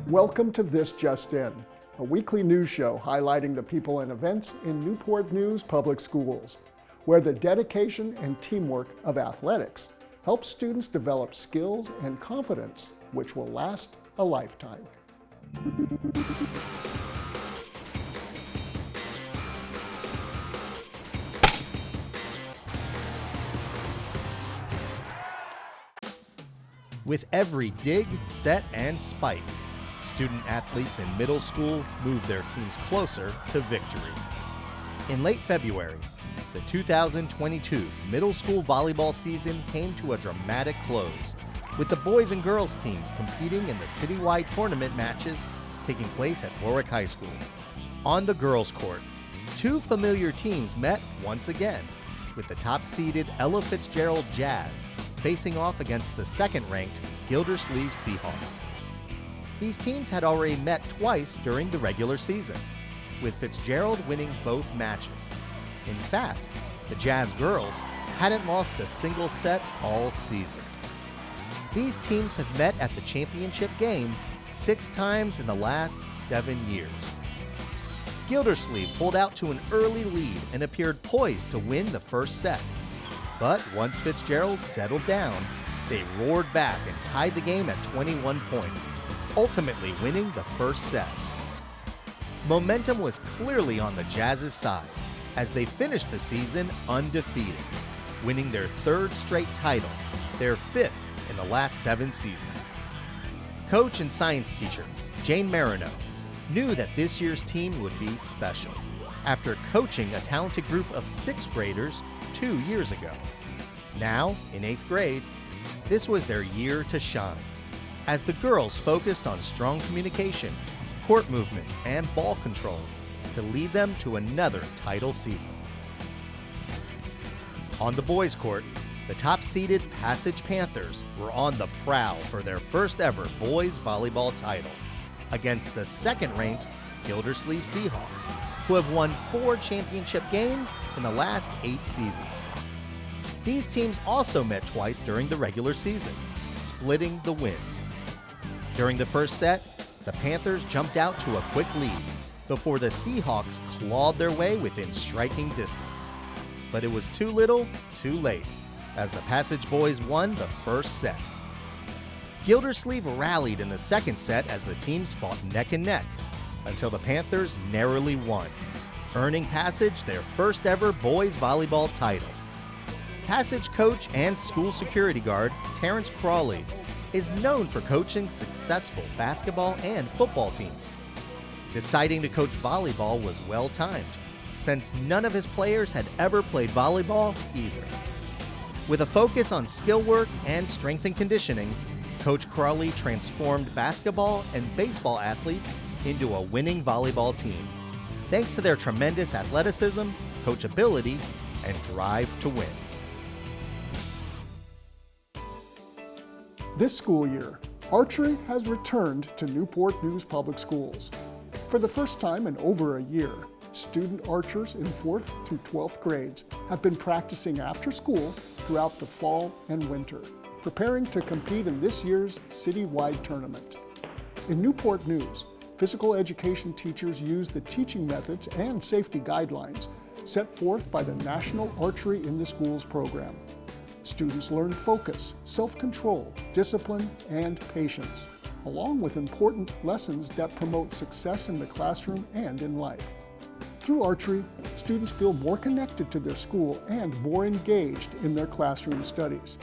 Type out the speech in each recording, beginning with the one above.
Welcome to This Just In, a weekly news show highlighting the people and events in Newport News Public Schools, where the dedication and teamwork of athletics helps students develop skills and confidence which will last a lifetime. With every dig, set, and spike, student athletes in middle school move their teams closer to victory. In late February, the 2022 middle school volleyball season came to a dramatic close, with the boys and girls teams competing in the citywide tournament matches taking place at Warwick High School. On the girls' court, two familiar teams met once again, with the top-seeded Ella Fitzgerald Jazz facing off against the second-ranked Gildersleeve Seahawks. These teams had already met twice during the regular season, with Fitzgerald winning both matches. In fact, the Jazz girls hadn't lost a single set all season. These teams have met at the championship game 6 times in the last 7 years. Gildersleeve pulled out to an early lead and appeared poised to win the first set. But once Fitzgerald settled down, they roared back and tied the game at 21 points, ultimately winning the first set. Momentum was clearly on the Jazz's side as they finished the season undefeated, winning their 3rd straight title, their 5th in the last 7 seasons. Coach and science teacher Jane Marino knew that this year's team would be special after coaching a talented group of 6th graders 2 years ago. Now, in 8th grade, this was their year to shine, as the girls focused on strong communication, court movement, and ball control to lead them to another title season. On the boys' court, the top-seeded Passage Panthers were on the prowl for their first ever boys volleyball title against the second-ranked Gildersleeve Seahawks, who have won 4 championship games in the last 8 seasons. These teams also met twice during the regular season, splitting the wins. During the first set, the Panthers jumped out to a quick lead before the Seahawks clawed their way within striking distance. But it was too little, too late, as the Passage boys won the first set. Gildersleeve rallied in the second set as the teams fought neck and neck, until the Panthers narrowly won, earning Passage their first ever boys volleyball title. Passage coach and school security guard Terrence Crawley is known for coaching successful basketball and football teams. Deciding to coach volleyball was well-timed, since none of his players had ever played volleyball either. With a focus on skill work and strength and conditioning, Coach Crawley transformed basketball and baseball athletes into a winning volleyball team, thanks to their tremendous athleticism, coachability, and drive to win. This school year, archery has returned to Newport News Public Schools. For the first time in over a year, student archers in 4th through 12th grades have been practicing after school throughout the fall and winter, preparing to compete in this year's citywide tournament. In Newport News, physical education teachers use the teaching methods and safety guidelines set forth by the National Archery in the Schools program. Students learn focus, self-control, discipline, and patience, along with important lessons that promote success in the classroom and in life. Through archery, students feel more connected to their school and more engaged in their classroom studies.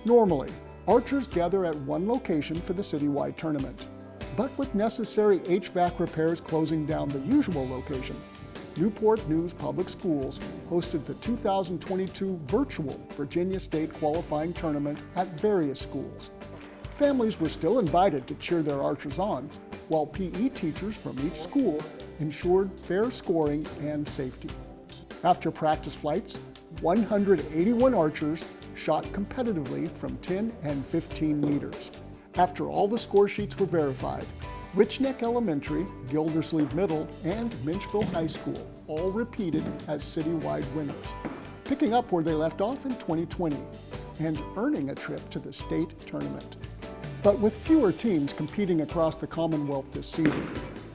Normally, archers gather at one location for the citywide tournament, but with necessary HVAC repairs closing down the usual location, Newport News Public Schools hosted the 2022 virtual Virginia State qualifying tournament at various schools. Families were still invited to cheer their archers on, while PE teachers from each school ensured fair scoring and safety. After practice flights, 181 archers shot competitively from 10 and 15 meters. After all the score sheets were verified, Rich Neck Elementary, Gildersleeve Middle, and Minchville High School all repeated as citywide winners, picking up where they left off in 2020 and earning a trip to the state tournament. But with fewer teams competing across the Commonwealth this season,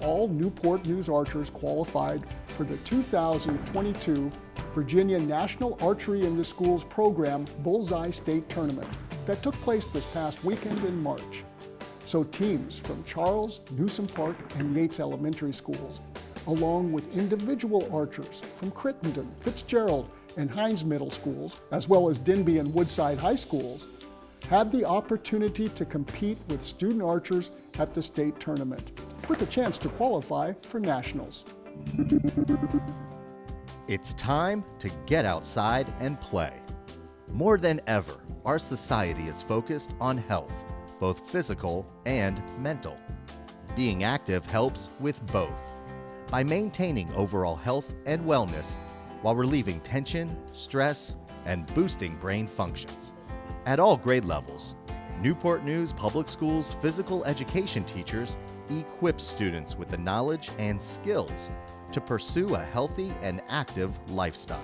all Newport News archers qualified for the 2022 Virginia National Archery in the Schools program Bullseye State Tournament that took place this past weekend in March. So teams from Charles, Newsom Park, and Yates Elementary Schools, along with individual archers from Crittenden, Fitzgerald, and Hines Middle Schools, as well as Denby and Woodside High Schools, had the opportunity to compete with student archers at the state tournament, with a chance to qualify for nationals. It's time to get outside and play. More than ever, our society is focused on health, both physical and mental. Being active helps with both by maintaining overall health and wellness while relieving tension, stress, and boosting brain functions. At all grade levels, Newport News Public Schools physical education teachers equip students with the knowledge and skills to pursue a healthy and active lifestyle.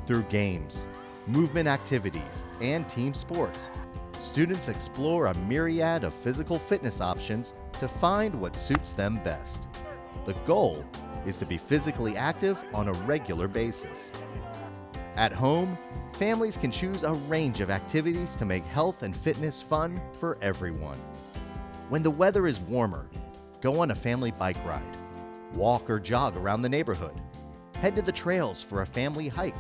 Through games, movement activities, and team sports, students explore a myriad of physical fitness options to find what suits them best. The goal is to be physically active on a regular basis. At home, families can choose a range of activities to make health and fitness fun for everyone. When the weather is warmer, go on a family bike ride, walk or jog around the neighborhood, head to the trails for a family hike,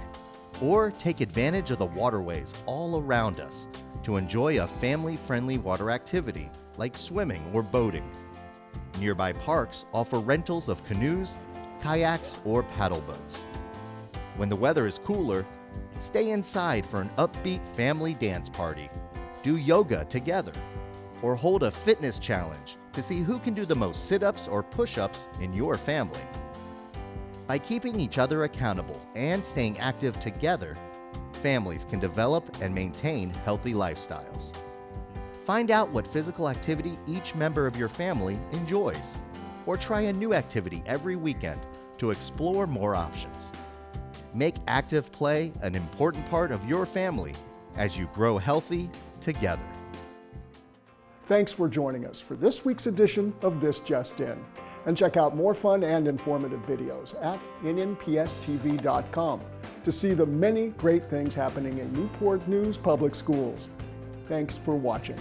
or take advantage of the waterways all around us to enjoy a family-friendly water activity like swimming or boating. Nearby parks offer rentals of canoes, kayaks, or paddle boats. When the weather is cooler, stay inside for an upbeat family dance party, do yoga together, or hold a fitness challenge to see who can do the most sit-ups or push-ups in your family. By keeping each other accountable and staying active together, families can develop and maintain healthy lifestyles. Find out what physical activity each member of your family enjoys, or try a new activity every weekend to explore more options. Make active play an important part of your family as you grow healthy together. Thanks for joining us for this week's edition of This Just In. And check out more fun and informative videos at nnpstv.com to see the many great things happening in Newport News Public Schools. Thanks for watching.